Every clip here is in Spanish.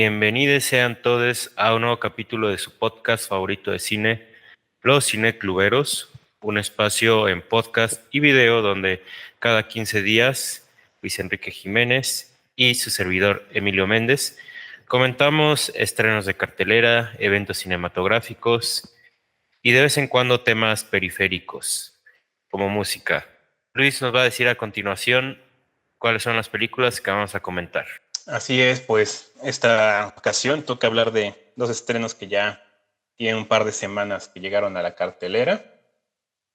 Bienvenidos sean todos a un nuevo capítulo de su podcast favorito de cine, Los Cinecluberos, un espacio en podcast y video donde cada 15 días Luis Enrique Jiménez y su servidor Emilio Méndez comentamos estrenos de cartelera, eventos cinematográficos y de vez en cuando temas periféricos, como música. Luis nos va a decir a continuación cuáles son las películas que vamos a comentar. Así es, pues esta ocasión toca hablar de dos estrenos que ya tienen un par de semanas que llegaron a la cartelera.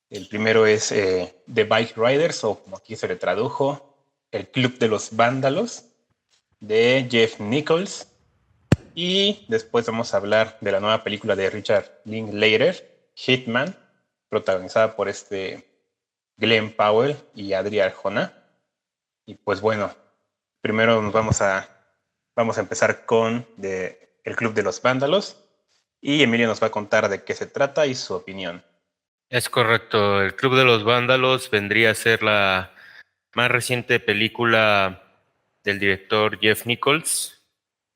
El primero es The Bike Riders, o como aquí se le tradujo, El Club de los Vándalos, de Jeff Nichols. Y después vamos a hablar de la nueva película de Richard Linklater, Hitman, protagonizada por Glenn Powell y Adria Arjona. Y pues bueno, primero vamos a empezar con El Club de los Vándalos y Emilio nos va a contar de qué se trata y su opinión. Es correcto, El Club de los Vándalos vendría a ser la más reciente película del director Jeff Nichols.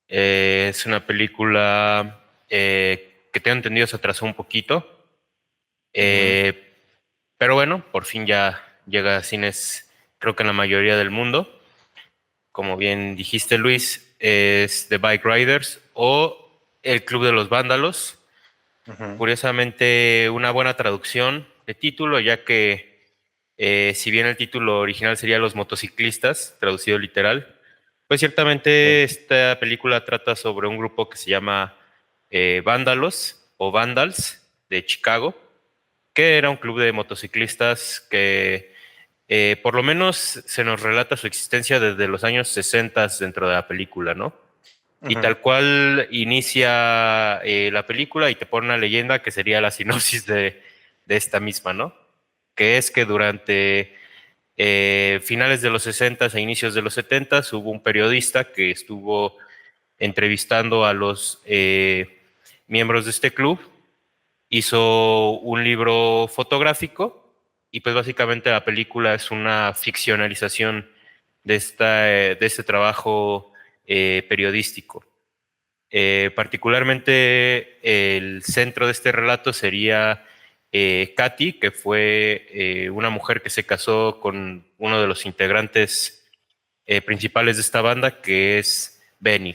Es una película que tengo entendido se atrasó un poquito, pero bueno, por fin ya llega a cines, creo que en la mayoría del mundo. Como bien dijiste, Luis, es The Bike Riders o El Club de los Vándalos. Curiosamente, una buena traducción de título, ya que si bien el título original sería Los motociclistas, traducido literal, pues ciertamente esta película trata sobre un grupo que se llama Vándalos o Vandals de Chicago, que era un club de motociclistas que por lo menos se nos relata su existencia desde los años 60 dentro de la película, ¿no? Y tal cual inicia la película y te pone una leyenda que sería la sinopsis de esta misma, ¿no? Que es que durante finales de los 60 e inicios de los 70 hubo un periodista que estuvo entrevistando a los miembros de este club, hizo un libro fotográfico y pues básicamente la película es una ficcionalización de este trabajo periodístico. Particularmente el centro de este relato sería Katy, que fue una mujer que se casó con uno de los integrantes principales de esta banda, que es Benny.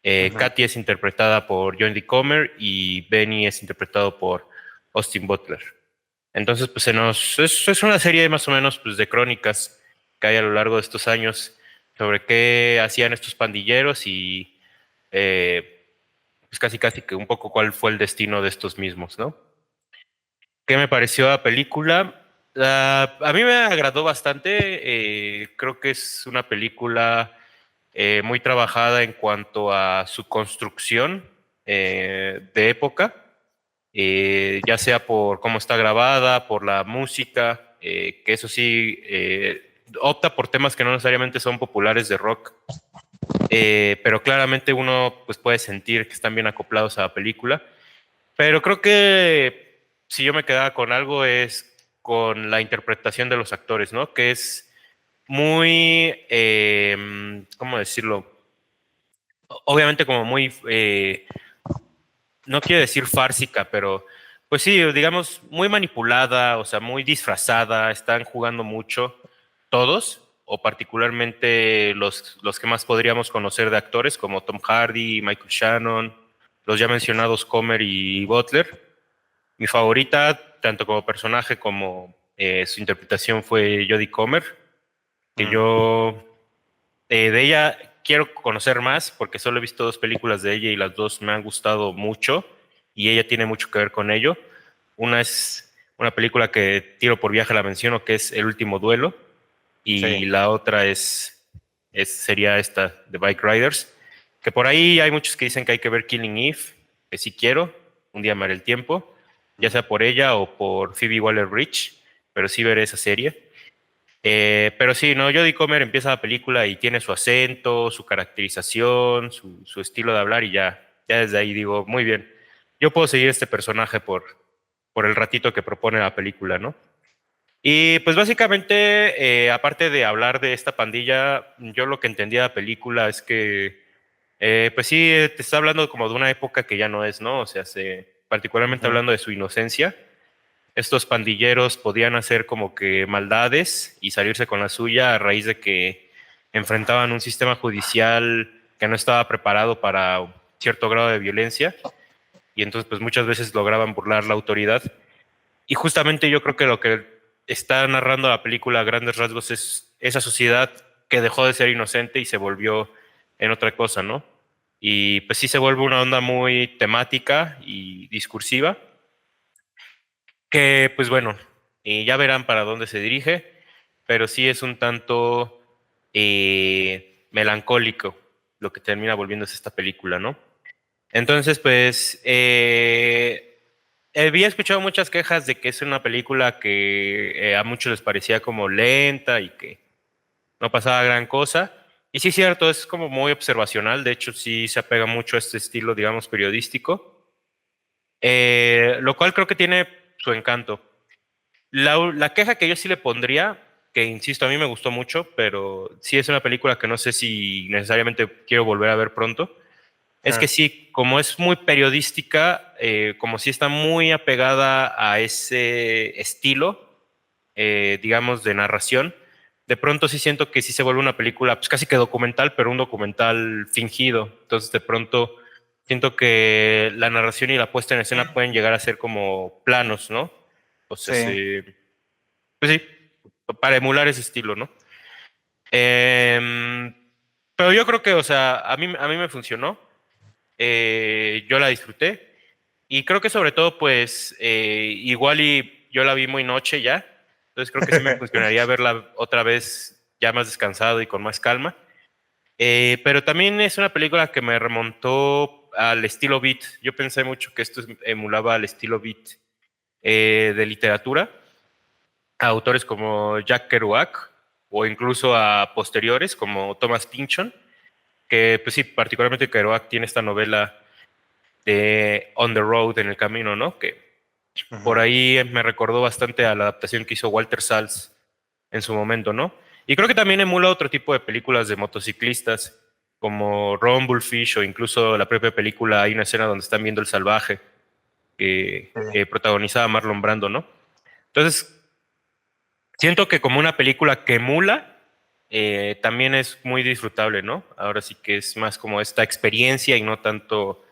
Katy es interpretada por Jodie Comer y Benny es interpretado por Austin Butler. Entonces, pues es una serie más o menos pues, de crónicas que hay a lo largo de estos años sobre qué hacían estos pandilleros y pues casi que un poco cuál fue el destino de estos mismos, ¿no? ¿Qué me pareció la película? A mí me agradó bastante. Creo que es una película muy trabajada en cuanto a su construcción de época, ya sea por cómo está grabada, por la música, que eso sí, opta por temas que no necesariamente son populares de rock, pero claramente uno pues, puede sentir que están bien acoplados a la película. Pero creo que si yo me quedaba con algo es con la interpretación de los actores, ¿no? Que es muy, ¿cómo decirlo? Obviamente como muy, no quiero decir fársica, pero pues sí, digamos, muy manipulada, o sea, muy disfrazada, están jugando mucho todos, o particularmente los que más podríamos conocer de actores, como Tom Hardy, Michael Shannon, los ya mencionados Comer y Butler. Mi favorita, tanto como personaje como su interpretación, fue Jodie Comer, que yo de ella quiero conocer más porque solo he visto dos películas de ella y las dos me han gustado mucho y ella tiene mucho que ver con ello. Una es una película que tiro por viaje la menciono, que es El último duelo, y la otra sería esta, The Bike Riders, que por ahí hay muchos que dicen que hay que ver Killing Eve, que sí quiero, un día me haré el tiempo, ya sea por ella o por Phoebe Waller-Bridge, pero sí veré esa serie. Pero sí, no, Jodie Comer empieza la película y tiene su acento, su caracterización, su estilo de hablar y ya desde ahí digo, muy bien, yo puedo seguir este personaje por el ratito que propone la película, ¿no? Y pues básicamente, aparte de hablar de esta pandilla, yo lo que entendía de la película es que Pues sí, te está hablando como de una época que ya no es, ¿no? O sea, particularmente Ujú. hablando de su inocencia, estos pandilleros podían hacer como que maldades y salirse con la suya a raíz de que enfrentaban un sistema judicial que no estaba preparado para cierto grado de violencia y entonces pues muchas veces lograban burlar la autoridad. Y justamente yo creo que lo que está narrando la película a grandes rasgos es esa sociedad que dejó de ser inocente y se volvió en otra cosa, ¿no? Y pues sí se vuelve una onda muy temática y discursiva, que pues bueno, ya verán para dónde se dirige, pero sí es un tanto melancólico lo que termina volviéndose esta película, ¿no? Entonces, pues, había escuchado muchas quejas de que es una película que a muchos les parecía como lenta y que no pasaba gran cosa. Y sí, es cierto, es como muy observacional, de hecho sí se apega mucho a este estilo, digamos, periodístico, lo cual creo que tiene su encanto. La queja que yo sí le pondría, que insisto, a mí me gustó mucho, pero sí es una película que no sé si necesariamente quiero volver a ver pronto, es que Ah, sí, como es muy periodística, como si está muy apegada a ese estilo, digamos, de narración, de pronto sí siento que sí se vuelve una película, pues casi que documental, pero un documental fingido. Entonces, de pronto siento que la narración y la puesta en escena pueden llegar a ser como planos, ¿no? O sea, sí. pues sí, para emular ese estilo, ¿no? Em, pero yo creo que, o sea, a mí me funcionó. Yo la disfruté y creo que sobre todo pues igual y yo la vi muy noche ya, entonces creo que sí me funcionaría verla otra vez ya más descansado y con más calma. Pero también es una película que me remontó al estilo beat. Yo pensé mucho que esto emulaba al estilo beat de literatura, a autores como Jack Kerouac o incluso a posteriores como Thomas Pynchon, que pues sí, particularmente Kerouac tiene esta novela de On the Road, en el camino, ¿no? Que por Ujú. ahí me recordó bastante a la adaptación que hizo Walter Salles en su momento, ¿no? Y creo que también emula otro tipo de películas de motociclistas, como Rumblefish o incluso la propia película, hay una escena donde están viendo El Salvaje, que Sí. protagonizaba Marlon Brando, ¿no? Entonces, siento que como una película que emula, también es muy disfrutable, ¿no? Ahora sí que es más como esta experiencia y no tanto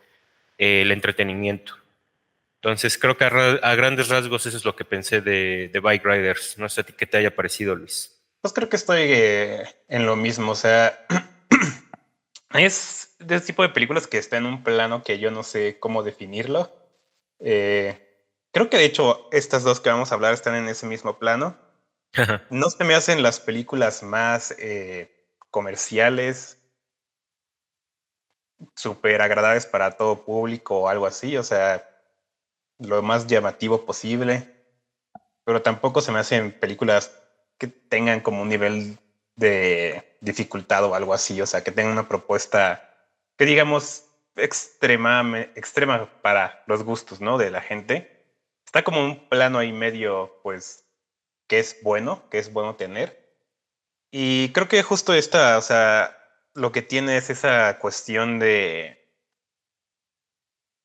el entretenimiento. Entonces, creo que a grandes rasgos eso es lo que pensé de Bike Riders. No sé a ti qué te haya parecido, Luis. Pues creo que estoy en lo mismo, o sea, es de ese tipo de películas que está en un plano que yo no sé cómo definirlo. Creo que de hecho estas dos que vamos a hablar están en ese mismo plano. No se me hacen las películas más comerciales, súper agradables para todo público o algo así, o sea, lo más llamativo posible, pero tampoco se me hacen películas que tengan como un nivel de dificultad o algo así, o sea, que tengan una propuesta que digamos extrema para los gustos, ¿no? De la gente. Está como un plano ahí medio, pues, que es bueno tener. Y creo que justo esta, o sea, lo que tiene es esa cuestión de,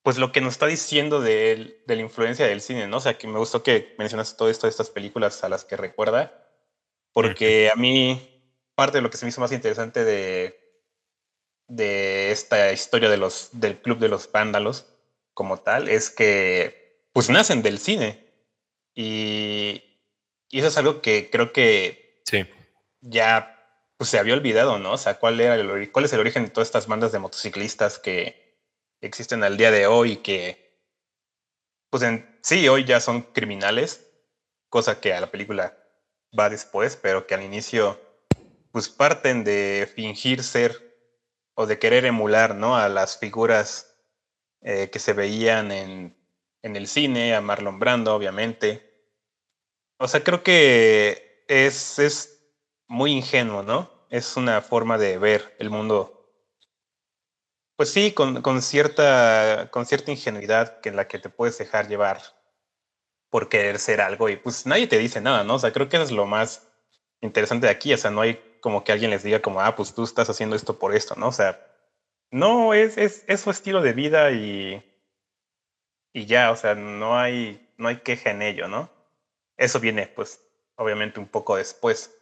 pues lo que nos está diciendo de la influencia del cine, ¿no? O sea, que me gustó que mencionaste todo esto de estas películas a las que recuerda, Ujú. porque a mí parte de lo que se me hizo más interesante de esta historia de del Club de los Vándalos como tal es que pues nacen del cine y, y eso es algo que creo que Sí. ya pues se había olvidado, ¿no? O sea, cuál es el origen de todas estas bandas de motociclistas que existen al día de hoy y que pues en sí hoy ya son criminales, cosa que a la película va después, pero que al inicio pues parten de fingir ser o de querer emular, ¿no? A las figuras que se veían en el cine, a Marlon Brando, obviamente. O sea, creo que es muy ingenuo, ¿no? Es una forma de ver el mundo, pues sí, con cierta ingenuidad que en la que te puedes dejar llevar por querer ser algo y pues nadie te dice nada, ¿no? O sea, creo que eso es lo más interesante de aquí, o sea, no hay como que alguien les diga como, ah, pues tú estás haciendo esto por esto, ¿no? O sea, No, es su estilo de vida y ya, o sea, no hay queja en ello, ¿no? Eso viene, pues, obviamente un poco después.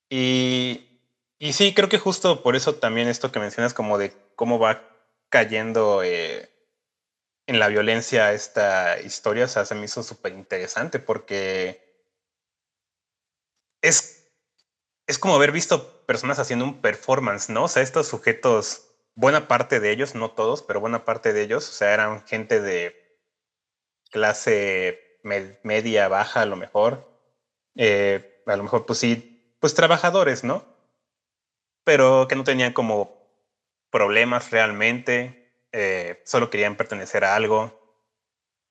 Y, y sí, creo que justo por eso también esto que mencionas como de cómo va cayendo en la violencia esta historia, o sea, se me hizo súper interesante porque es, es como haber visto personas haciendo un performance, ¿no? O sea, estos sujetos, buena parte de ellos, no todos, pero buena parte de ellos, o sea, eran gente de clase media, baja, a lo mejor, pues sí, pues trabajadores, ¿no? Pero que no tenían como problemas realmente, solo querían pertenecer a algo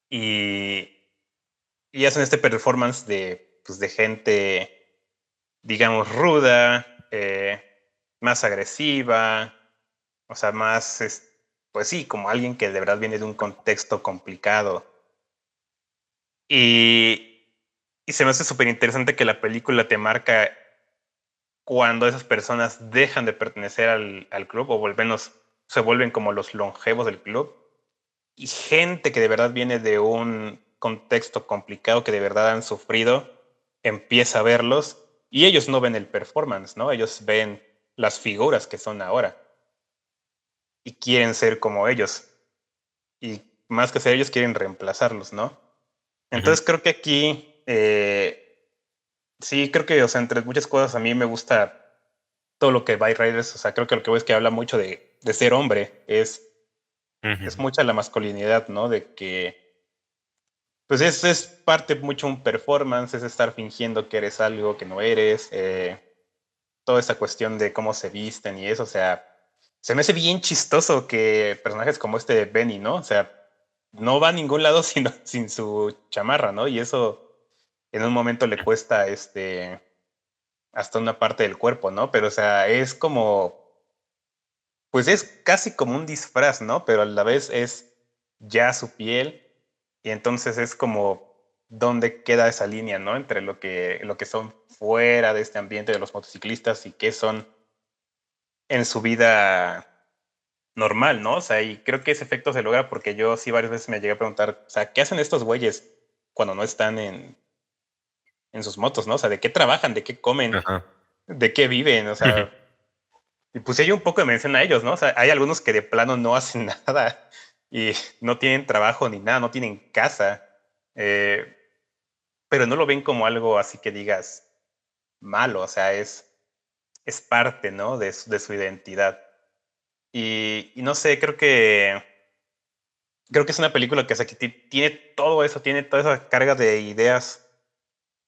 y, y hacen este performance pues, de gente, digamos, ruda, más agresiva, o sea, pues sí, como alguien que de verdad viene de un contexto complicado. Y, y se me hace súper interesante que la película te marca cuando esas personas dejan de pertenecer al club o al menos se vuelven como los longevos del club y gente que de verdad viene de un contexto complicado que de verdad han sufrido empieza a verlos y ellos no ven el performance, ¿no? Ellos ven las figuras que son ahora y quieren ser como ellos y más que ser ellos quieren reemplazarlos, ¿no? Ujú. Entonces creo que aquí sí, creo que, o sea, entre muchas cosas a mí me gusta todo lo que Byte Riders, o sea, creo que lo que veo es que habla mucho de ser hombre, es Ujú. mucha la masculinidad, ¿no? De que, pues es parte mucho un performance, es estar fingiendo que eres algo que no eres, toda esa cuestión de cómo se visten y eso, o sea, se me hace bien chistoso que personajes como este de Benny, ¿no? O sea, no va a ningún lado sin su chamarra, ¿no? Y eso en un momento le cuesta hasta una parte del cuerpo, ¿no? Pero, o sea, es como pues es casi como un disfraz, ¿no? Pero a la vez es ya su piel y entonces es como dónde queda esa línea, ¿no? Entre lo que son fuera de este ambiente de los motociclistas y qué son en su vida normal, ¿no? O sea, y creo que ese efecto se logra porque yo sí varias veces me llegué a preguntar, o sea, ¿qué hacen estos güeyes cuando no están en sus motos, ¿no? O sea, ¿de qué trabajan? ¿De qué comen? Ajá. ¿De qué viven? O sea, y pues hay un poco de mención a ellos, ¿no? O sea, hay algunos que de plano no hacen nada y no tienen trabajo ni nada, no tienen casa, eh, pero no lo ven como algo así que digas malo, o sea, es parte, ¿no? De su identidad. Y no sé, creo que es una película que, o sea, que tiene todo eso, tiene toda esa carga de ideas,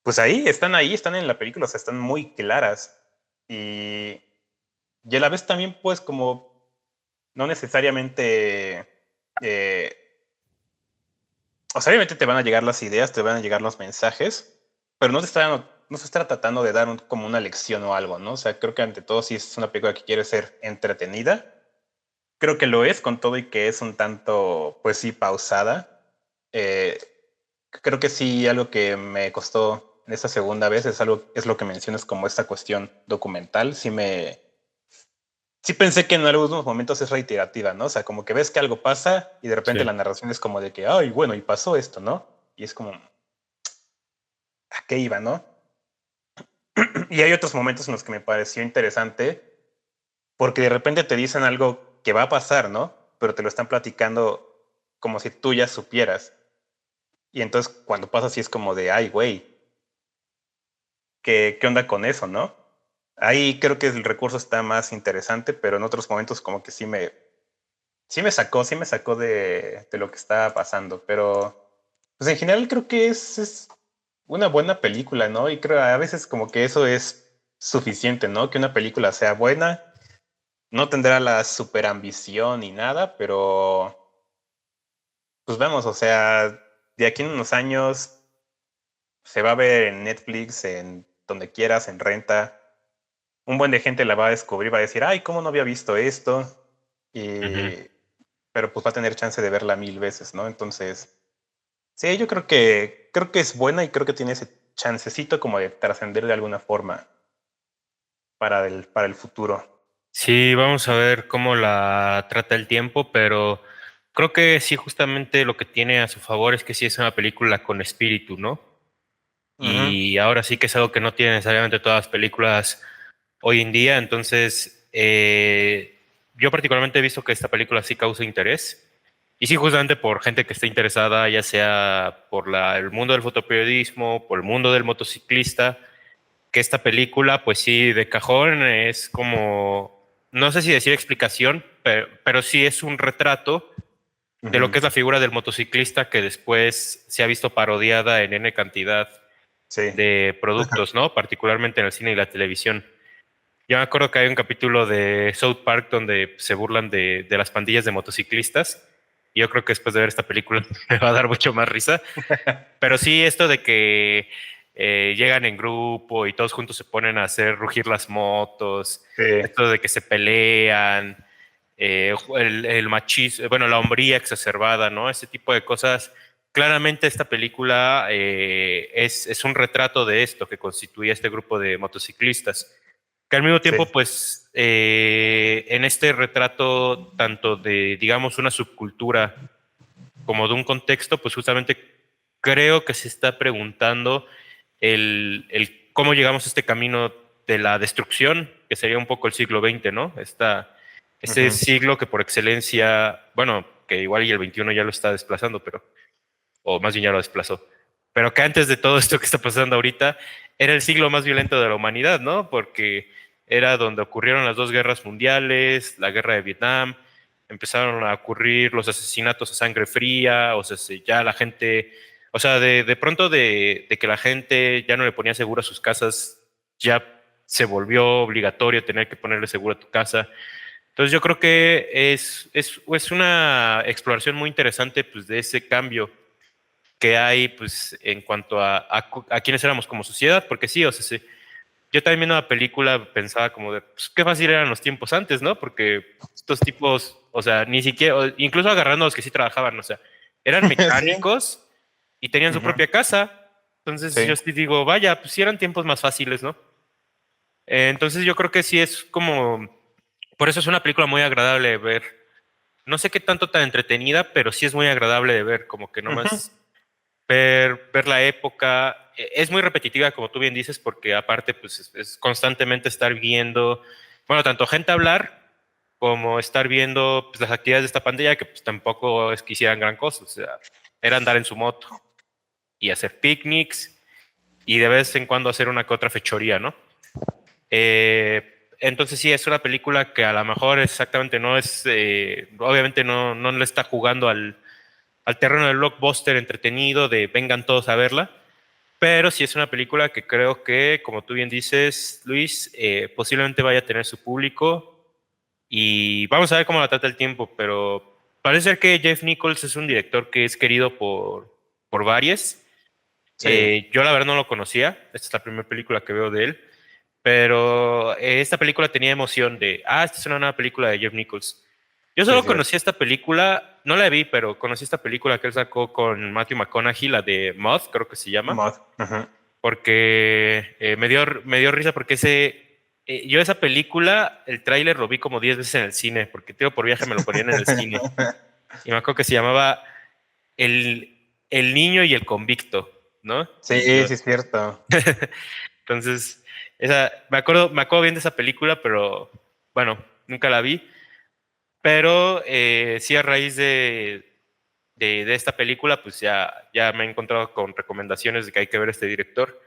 pues ahí, están en la película, o sea, están muy claras. Y, y a la vez también, pues, como no necesariamente, eh, o sea, obviamente te van a llegar las ideas, te van a llegar los mensajes, pero no se está tratando de dar como una lección o algo, ¿no? O sea, creo que ante todo sí es una película que quiere ser entretenida. Creo que lo es con todo y que es un tanto, pues sí, pausada. Eh, Creo que sí, algo que me costó en esta segunda vez es lo que mencionas como esta cuestión documental. Sí pensé que en algunos momentos es reiterativa, ¿no? O sea, como que ves que algo pasa y de repente Sí. la narración es como de que, ay, bueno, y pasó esto, ¿no? Y es como, ¿a qué iba, no? Y hay otros momentos en los que me pareció interesante porque de repente te dicen algo que va a pasar, ¿no? Pero te lo están platicando como si tú ya supieras. Y entonces cuando pasa así es como de, ay, güey, ¿qué onda con eso, no? Ahí creo que el recurso está más interesante, pero en otros momentos como que sí me sacó de lo que estaba pasando, pero pues en general creo que es una buena película, ¿no? Y creo a veces como que eso es suficiente, ¿no? Que una película sea buena, no tendrá la super ambición ni nada, pero pues vemos, o sea, de aquí en unos años se va a ver en Netflix, en donde quieras, en renta, un buen de gente la va a descubrir, va a decir, ay, ¿cómo no había visto esto? Ujú. Y, pero pues va a tener chance de verla 1000 veces, ¿no? Entonces, sí, yo creo que es buena y creo que tiene ese chancecito como de trascender de alguna forma para el futuro. Sí, vamos a ver cómo la trata el tiempo, pero creo que sí, justamente lo que tiene a su favor es que sí es una película con espíritu, ¿no? Ujú. Y ahora sí que es algo que no tienen necesariamente todas las películas hoy en día, entonces yo particularmente he visto que esta película sí causa interés. Y sí, justamente por gente que esté interesada, ya sea por el mundo del fotoperiodismo, por el mundo del motociclista, que esta película, pues sí, de cajón es como, no sé si decir explicación, pero sí es un retrato de lo Ujú. que es la figura del motociclista que después se ha visto parodiada en N cantidad Sí, de productos, ¿no? Particularmente en el cine y la televisión. Yo me acuerdo que hay un capítulo de South Park donde se burlan de las pandillas de motociclistas. Y yo creo que después de ver esta película me va a dar mucho más risa. Pero sí, esto de que llegan en grupo y todos juntos se ponen a hacer rugir las motos, sí, esto de que se pelean, el machismo, bueno, la hombría exacerbada, ¿no? Ese tipo de cosas. Claramente esta película es un retrato de esto que constituye este grupo de motociclistas, que al mismo sí, tiempo, pues, en este retrato tanto de, digamos, una subcultura como de un contexto, pues justamente creo que se está preguntando el cómo llegamos a este camino de la destrucción, que sería un poco el siglo XX, ¿no? Este ujú. siglo que por excelencia, bueno, que igual y el XXI ya lo está desplazando, pero, o más bien ya lo desplazó, pero que antes de todo esto que está pasando ahorita, era el siglo más violento de la humanidad, ¿no? Porque era donde ocurrieron las dos guerras mundiales, la guerra de Vietnam, empezaron a ocurrir los asesinatos a sangre fría, o sea, ya la gente, o sea, de pronto de que la gente ya no le ponía seguro a sus casas, ya se volvió obligatorio tener que ponerle seguro a tu casa. Entonces yo creo que es una exploración muy interesante pues, de ese cambio que hay pues, en cuanto a quiénes éramos como sociedad, porque sí, o sea, sí, yo también viendo la película pensaba como de, pues, qué fácil eran los tiempos antes, ¿no? Porque estos tipos, o sea, ni siquiera, incluso agarrando a los que sí trabajaban, o sea, eran Sí, mecánicos y tenían su ujú, propia casa. Entonces yo sí, sí digo, vaya, pues sí eran tiempos más fáciles, ¿no? Entonces yo creo que sí es como, por eso es una película muy agradable de ver. No sé qué tanto tan entretenida, pero sí es muy agradable de ver, como que ujú, nomás ver la época. Es muy repetitiva, como tú bien dices, porque aparte, pues es constantemente estar viendo, bueno, tanto gente hablar como estar viendo pues, las actividades de esta pandilla, que pues tampoco es que hicieran gran cosa, o sea, era andar en su moto y hacer picnics y de vez en cuando hacer una que otra fechoría, ¿no? Entonces sí, es una película que a lo mejor exactamente no es, obviamente no le está jugando al terreno del blockbuster entretenido de vengan todos a verla, pero sí es una película que creo que, como tú bien dices, Luis, posiblemente vaya a tener su público y vamos a ver cómo la trata el tiempo, pero parece ser que Jeff Nichols es un director que es querido por varios. sí, Yo la verdad no lo conocía, esta es la primera película que veo de él, pero esta película tenía emoción de, esta es una nueva película de Jeff Nichols. Yo sí, solo sí es. conocí esta película, no la vi, pero conocí esta película que él sacó con Matthew McConaughey, la de Moth, creo que se llama, Mod, ujú. porque me dio risa porque yo esa película, el tráiler lo vi como 10 veces en el cine, porque tío, por viaje me lo ponían en el cine. Y me acuerdo que se llamaba El niño y el convicto, ¿no? Sí, Y yo, sí es cierto. entonces, me acuerdo bien de esa película, pero bueno, nunca la vi. Pero sí, a raíz de esta película, pues ya me he encontrado con recomendaciones de que hay que ver este director.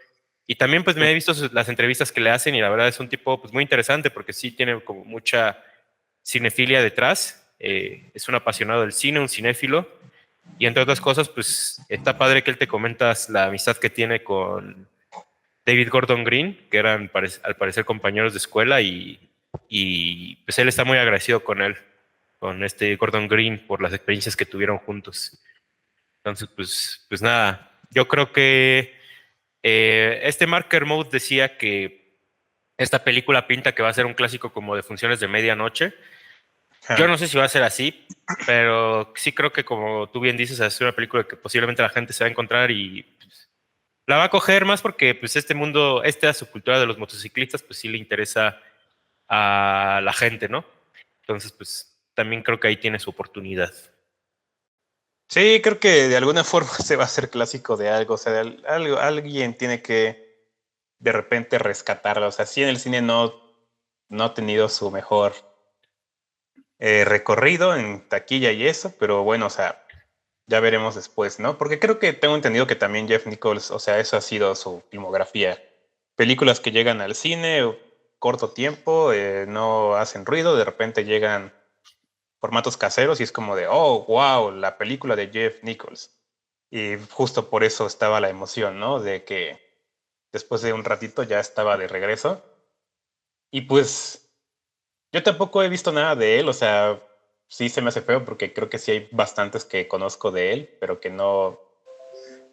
Y también pues Sí, me he visto las entrevistas que le hacen y la verdad es un tipo pues muy interesante porque sí tiene como mucha cinefilia detrás. Es un apasionado del cine, un cinéfilo. Y entre otras cosas, pues está padre que él te comentas la amistad que tiene con David Gordon Green, que eran al parecer compañeros de escuela y pues él está muy agradecido con él, con este Gordon Green por las experiencias que tuvieron juntos. Entonces, pues nada, yo creo que este Mark Kermode decía que esta película pinta que va a ser un clásico como de funciones de medianoche. Yo ajá. no sé si va a ser así, pero sí creo que como tú bien dices, es una película que posiblemente la gente se va a encontrar y pues, la va a coger más porque pues este mundo, esta subcultura de los motociclistas, pues sí le interesa a la gente, ¿no? Entonces, pues también creo que ahí tiene su oportunidad. Sí, creo que de alguna forma se va a hacer clásico de algo, o sea, alguien tiene que de repente rescatarlo, o sea, sí en el cine no ha tenido su mejor recorrido en taquilla y eso, pero bueno, o sea, ya veremos después, ¿no? Porque creo que tengo entendido que también Jeff Nichols, o sea, eso ha sido su filmografía. Películas que llegan al cine, corto tiempo, no hacen ruido, de repente llegan formatos caseros y es como de, oh, wow, la película de Jeff Nichols. Y justo por eso estaba la emoción, ¿no? De que después de un ratito ya estaba de regreso. Y pues yo tampoco he visto nada de él, o sea, sí se me hace feo porque creo que sí hay bastantes que conozco de él, pero que no,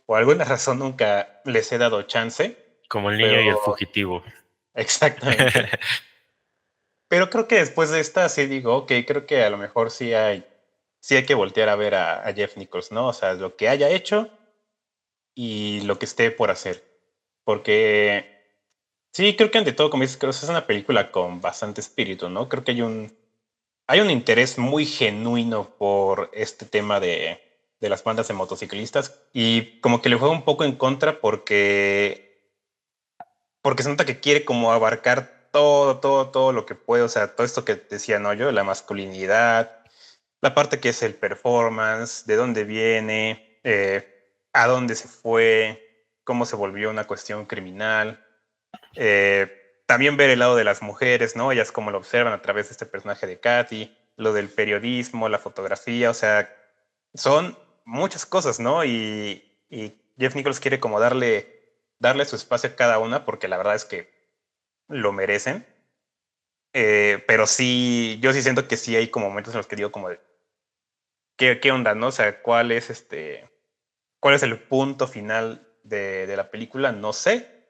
por alguna razón nunca les he dado chance, Como el niño pero y el fugitivo. exactamente. Pero creo que después de esta sí digo, ok, creo que a lo mejor sí hay que voltear a ver a Jeff Nichols, ¿no? O sea, lo que haya hecho y lo que esté por hacer. Porque sí, creo que ante todo, como dices, creo que es una película con bastante espíritu, ¿no? Creo que hay un interés muy genuino por este tema de las bandas de motociclistas y como que le juega un poco en contra porque se nota que quiere como abarcar todo lo que puede, o sea, todo esto que decía, ¿no? Yo, la masculinidad, la parte que es el performance, de dónde viene, a dónde se fue, cómo se volvió una cuestión criminal. También ver el lado de las mujeres, ¿no? Ellas como lo observan a través de este personaje de Katy, lo del periodismo, la fotografía, o sea, son muchas cosas, ¿no? Y Jeff Nichols quiere como darle su espacio a cada una porque la verdad es que lo merecen. Pero sí, yo sí siento que sí hay como momentos en los que digo como de, ¿qué onda, no? O sea, ¿cuál es el punto final de la película? No sé,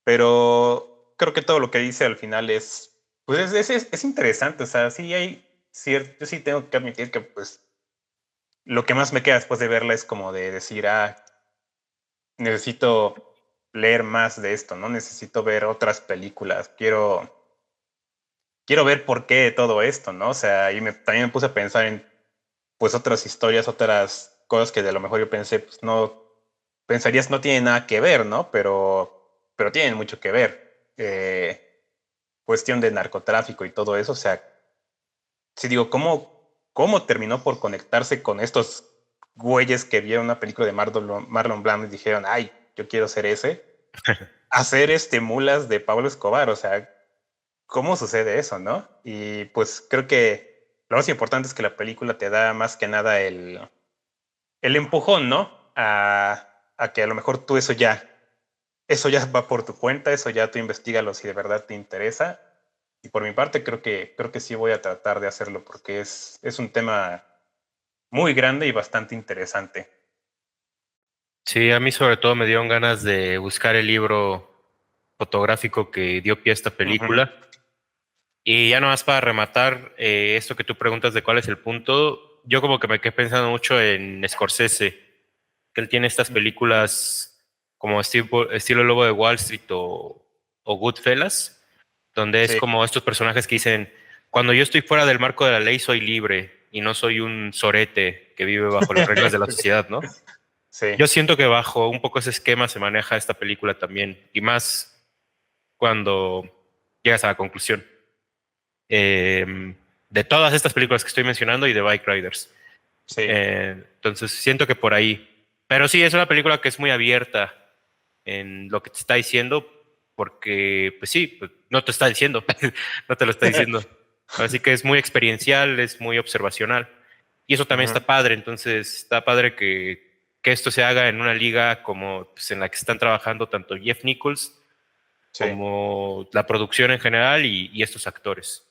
pero creo que todo lo que dice al final pues es interesante, o sea, sí hay cierto, yo sí tengo que admitir que pues lo que más me queda después de verla es como de decir, necesito leer más de esto, ¿no? Necesito ver otras películas, quiero ver por qué todo esto, ¿no? O sea, también me puse a pensar en pues otras historias, otras cosas que de lo mejor yo pensé, pues no, pensarías no tienen nada que ver, ¿no? Pero tienen mucho que ver. Cuestión de narcotráfico y todo eso, o sea, si digo, ¿cómo terminó por conectarse con estos güeyes que vieron una película de Marlon Brando y dijeron, ay, yo quiero ser ese? Hacer mulas de Pablo Escobar, o sea, ¿cómo sucede eso, no? Y pues creo que lo más importante es que la película te da más que nada el empujón, ¿no? A que a lo mejor tú eso ya va por tu cuenta, eso ya tú investigalo si de verdad te interesa. Y por mi parte creo que sí voy a tratar de hacerlo porque es un tema muy grande y bastante interesante. Sí, a mí sobre todo me dieron ganas de buscar el libro fotográfico que dio pie a esta Ujú. película. Y ya nomás para rematar, esto que tú preguntas de cuál es el punto, yo como que me quedé pensando mucho en Scorsese, que él tiene estas películas como estilo Lobo de Wall Street o Goodfellas, donde es Sí, como estos personajes que dicen, cuando yo estoy fuera del marco de la ley soy libre y no soy un sorete que vive bajo las reglas de la sociedad, ¿no? sí, Yo siento que bajo un poco ese esquema se maneja esta película también, y más cuando llegas a la conclusión de todas estas películas que estoy mencionando y de Bike Riders. sí. Entonces siento que por ahí. Pero sí, es una película que es muy abierta en lo que te está diciendo, porque, pues sí, pues, no te está diciendo, no te lo está diciendo. Así que es muy experiencial, es muy observacional. Y eso también Ujú. está padre, entonces está padre que esto se haga en una liga como pues, en la que están trabajando tanto Jeff Nichols Sí. como la producción en general y estos actores.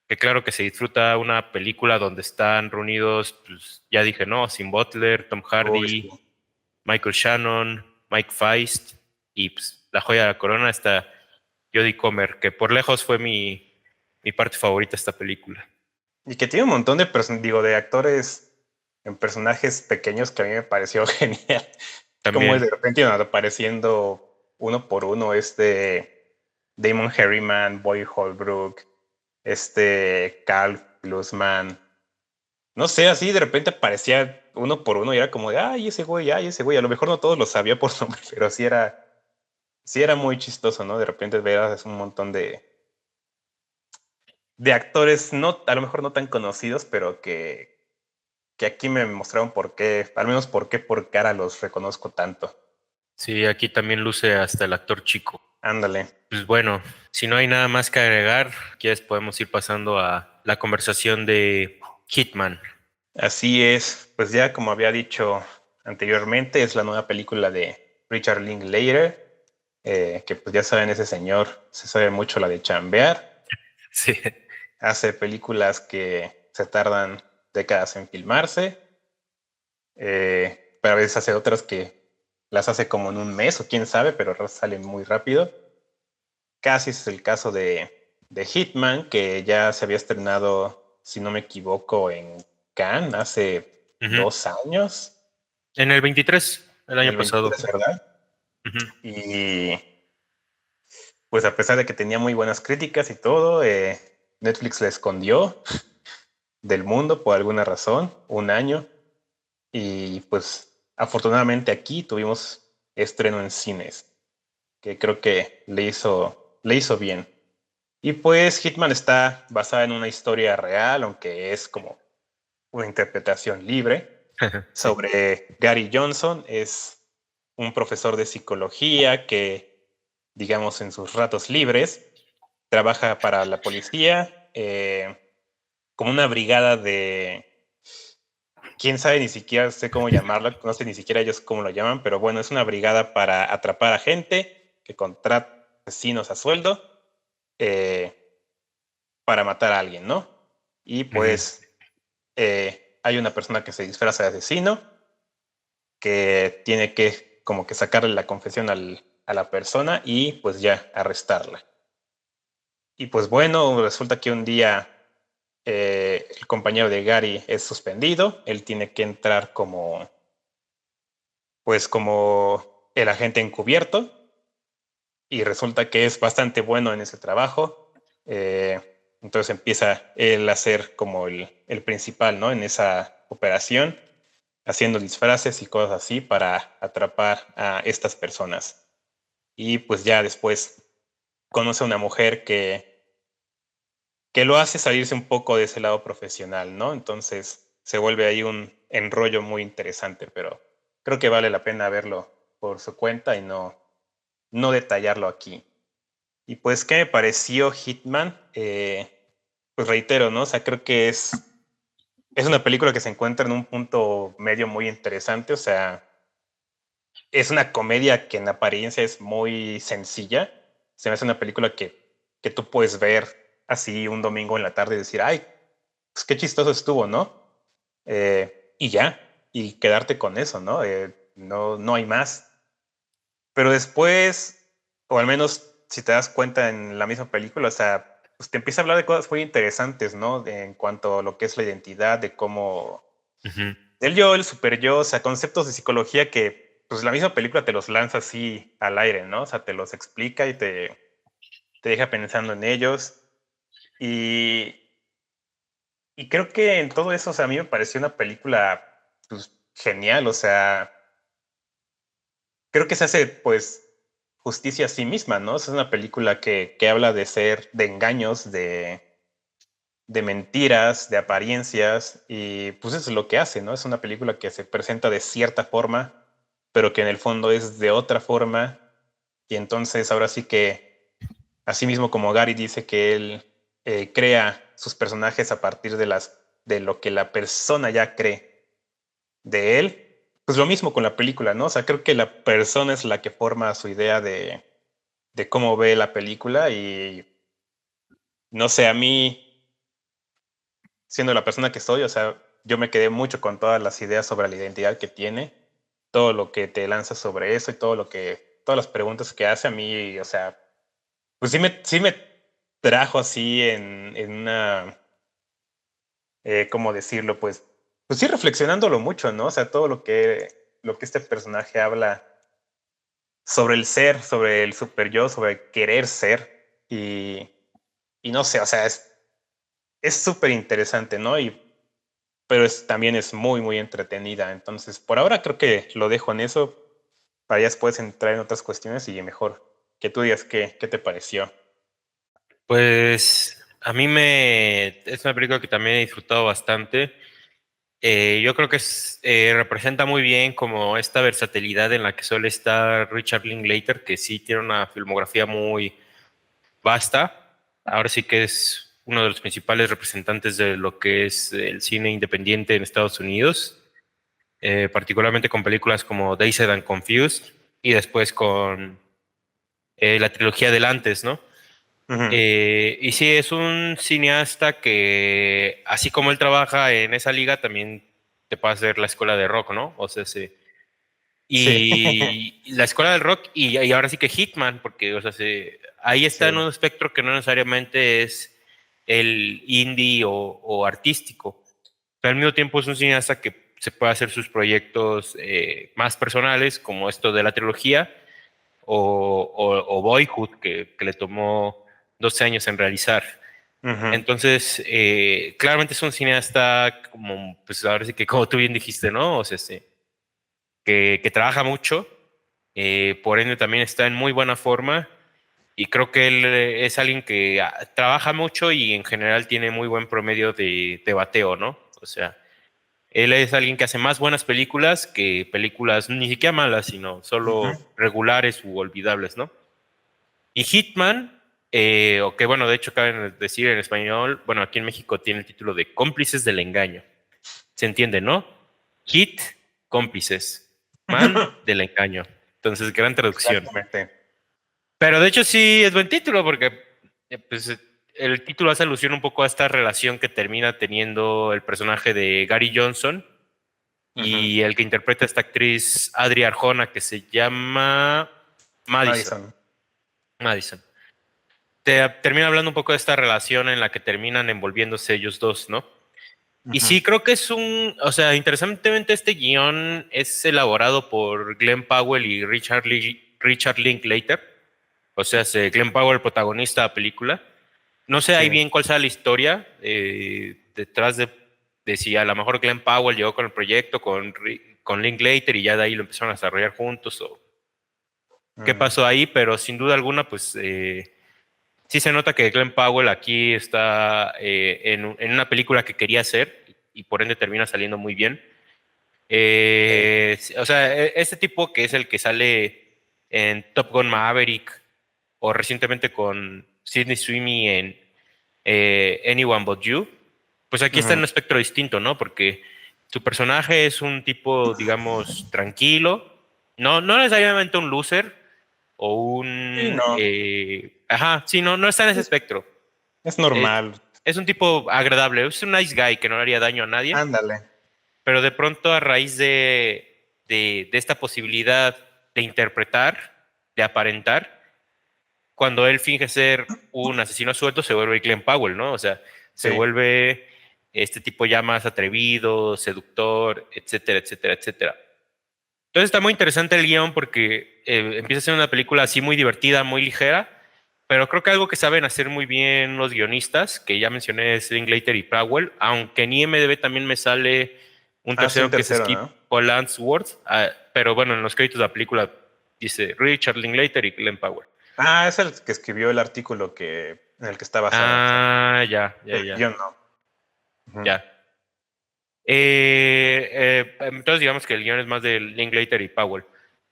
Que claro que se disfruta una película donde están reunidos, pues ya dije, ¿no? Austin Butler, Tom Uy, sí. Hardy, Michael Shannon, Mike Feist y pues, la joya de la corona está Jodie Comer, que por lejos fue mi parte favorita de esta película. Y que tiene un montón de actores en personajes pequeños que a mí me pareció genial. Como También, de repente iban apareciendo uno por uno Damon Harriman, Boy Holbrook, Cal Glusman. No sé, así de repente aparecía uno por uno y era como de, ay, ese güey, ay, ese güey. A lo mejor no todos lo sabía por nombre, pero sí era muy chistoso, ¿no? De repente veas un montón de actores, no, a lo mejor no tan conocidos, pero que aquí me mostraron por qué, al menos por cara los reconozco tanto. Sí, aquí también luce hasta el actor chico. Ándale. Pues bueno, si no hay nada más que agregar, quieres podemos ir pasando a la conversación de Hitman. Así es, pues ya como había dicho anteriormente, es la nueva película de Richard Linklater, que pues ya saben, ese señor se sabe mucho la de chambear, Sí. hace películas que se tardan décadas en filmarse, pero a veces hace otras que las hace como en un mes o quién sabe, pero salen muy rápido. Casi es el caso de Hitman, que ya se había estrenado, si no me equivoco, en Cannes hace Ujú. 2 años, En el 23, el en año el pasado. 23, ¿verdad? Ujú. Y pues a pesar de que tenía muy buenas críticas y todo, Netflix la escondió del mundo por alguna razón, un año. Y pues afortunadamente aquí tuvimos estreno en cines, que creo que le hizo bien. Y pues Hitman está basada en una historia real, aunque es como una interpretación libre, Sí. sobre Gary Johnson. Es un profesor de psicología que, digamos, en sus ratos libres, trabaja para la policía como una brigada de, quién sabe, ni siquiera sé cómo llamarla, no sé ni siquiera ellos cómo lo llaman, pero bueno, es una brigada para atrapar a gente que contrata asesinos a sueldo eh, para matar a alguien, ¿no? Y Ujú. pues hay una persona que se disfraza de asesino, que tiene que como que sacarle la confesión a la persona y pues ya arrestarla. Y pues bueno, resulta que un día el compañero de Gary es suspendido, él tiene que entrar como, pues como el agente encubierto y resulta que es bastante bueno en ese trabajo. Entonces empieza él a ser como el principal, ¿no? En esa operación, haciendo disfraces y cosas así para atrapar a estas personas. Y pues ya después conoce a una mujer que lo hace salirse un poco de ese lado profesional, ¿no? Entonces se vuelve ahí un enrollo muy interesante, pero creo que vale la pena verlo por su cuenta y no detallarlo aquí. Y pues, ¿qué me pareció Hitman? Pues reitero, ¿no? O sea, creo que es una película que se encuentra en un punto medio muy interesante, o sea, es una comedia que en apariencia es muy sencilla. Se me hace una película que tú puedes ver así un domingo en la tarde y decir, ay, pues qué chistoso estuvo, ¿no? Y ya, y quedarte con eso, ¿no? No hay más. Pero después, o al menos si te das cuenta en la misma película, o sea, pues te empieza a hablar de cosas muy interesantes, ¿no? En cuanto a lo que es la identidad, de cómo Ujú. el yo, el super yo, o sea, conceptos de psicología que pues la misma película te los lanza así al aire, ¿no? O sea, te los explica y te deja pensando en ellos. Y, y creo que en todo eso, o sea, a mí me pareció una película pues, genial, o sea, creo que se hace pues justicia a sí misma, ¿no? Es una película que habla de ser, de engaños, de mentiras, de apariencias, y pues eso es lo que hace, ¿no? Es una película que se presenta de cierta forma, pero que en el fondo es de otra forma, y entonces ahora sí que, así mismo como Gary dice que él crea sus personajes a partir de lo que la persona ya cree de él, pues lo mismo con la película, ¿no? O sea, creo que la persona es la que forma su idea de cómo ve la película y no sé, a mí siendo la persona que soy, o sea, yo me quedé mucho con todas las ideas sobre la identidad que tiene, todo lo que te lanza sobre eso y todas las preguntas que hace a mí, o sea, pues sí me trajo así en una, ¿cómo decirlo? Pues sí reflexionándolo mucho, ¿no? O sea, todo lo que este personaje habla sobre el ser, sobre el super yo, sobre querer ser y no sé, o sea, es súper interesante, ¿no? Pero también es muy, muy entretenida. Entonces, por ahora creo que lo dejo en eso, para ya después entrar en otras cuestiones y mejor que tú digas qué te pareció. Pues a es una película que también he disfrutado bastante. Yo creo que representa muy bien como esta versatilidad en la que suele estar Richard Linklater, que sí tiene una filmografía muy vasta. Ahora sí que es uno de los principales representantes de lo que es el cine independiente en Estados Unidos, particularmente con películas como Dazed and Confused y después con la trilogía del antes, ¿no? Ujú. Y sí, es un cineasta que, así como él trabaja en esa liga, también te puede hacer la escuela de rock, ¿no? O sea, sí. Sí, Y la escuela del rock, y ahora sí que Hitman, porque, o sea, ahí está en sí. un espectro que no necesariamente es el indie o artístico, pero al mismo tiempo es un cineasta que se puede hacer sus proyectos más personales, como esto de la trilogía, o Boyhood, que le tomó 12 años en realizar. Ujú. Entonces, claramente es un cineasta como, pues ahora sí que como tú bien dijiste, ¿no? O sea, sí, que trabaja mucho, por ende también está en muy buena forma y creo que él es alguien que trabaja mucho y en general tiene muy buen promedio de bateo, ¿no? O sea, él es alguien que hace más buenas películas que películas ni siquiera malas, sino Ujú. solo regulares u olvidables, ¿no? Y Hitman, o que bueno, de hecho cabe decir en español, bueno, aquí en México tiene el título de Cómplices del Engaño. Se entiende, ¿no? Hit, cómplices. Man, del engaño. Entonces, gran traducción. Exactamente. Pero de hecho sí es buen título porque pues, el título hace alusión un poco a esta relación que termina teniendo el personaje de Gary Johnson Ujú. y el que interpreta a esta actriz Adri Arjona que se llama Madison. Madison. Madison. Termina hablando un poco de esta relación en la que terminan envolviéndose ellos dos, ¿no? Y Ujú. sí, creo que o sea, interesantemente este guión es elaborado por Glenn Powell y Richard Linklater. O sea, Glenn Powell, el protagonista de la película. No sé ahí Sí. bien cuál sea la historia detrás de si a lo mejor Glenn Powell llegó con el proyecto, con Linklater y ya de ahí lo empezaron a desarrollar juntos o qué Mm. pasó ahí, pero sin duda alguna, pues sí se nota que Glenn Powell aquí está en una película que quería hacer y por ende termina saliendo muy bien. Sí. O sea, este tipo que es el que sale en Top Gun Maverick o recientemente con Sydney Sweeney en Anyone But You, pues aquí está en Ujú. un espectro distinto, ¿no? Porque su personaje es un tipo, digamos, tranquilo, no necesariamente un loser o Sí, un... no. ajá, sí, no está en ese Es, espectro. es Eh, normal. es un tipo agradable, es un nice guy que no le haría daño a nadie, Ándale. pero de pronto a raíz de esta posibilidad de interpretar, de aparentar, cuando él finge ser un asesino suelto, se vuelve Glenn Powell, ¿no? O sea, se Sí. vuelve este tipo ya más atrevido, seductor, etcétera, etcétera, etcétera. Entonces está muy interesante el guión porque empieza a ser una película así muy divertida, muy ligera, pero creo que algo que saben hacer muy bien los guionistas, que ya mencioné, es Linklater y Powell, aunque en IMDb también me sale un Ah, sí, un tercero que es tercero, Skip ¿no? Landsworth, pero bueno, en los créditos de la película dice Richard Linklater y Glenn Powell. Ah, es el que escribió el artículo en el que está basada. O sea, Ah, ya, ya, el ya, guión no. Ujú. ya. Entonces digamos que el guión es más de Linklater y Powell.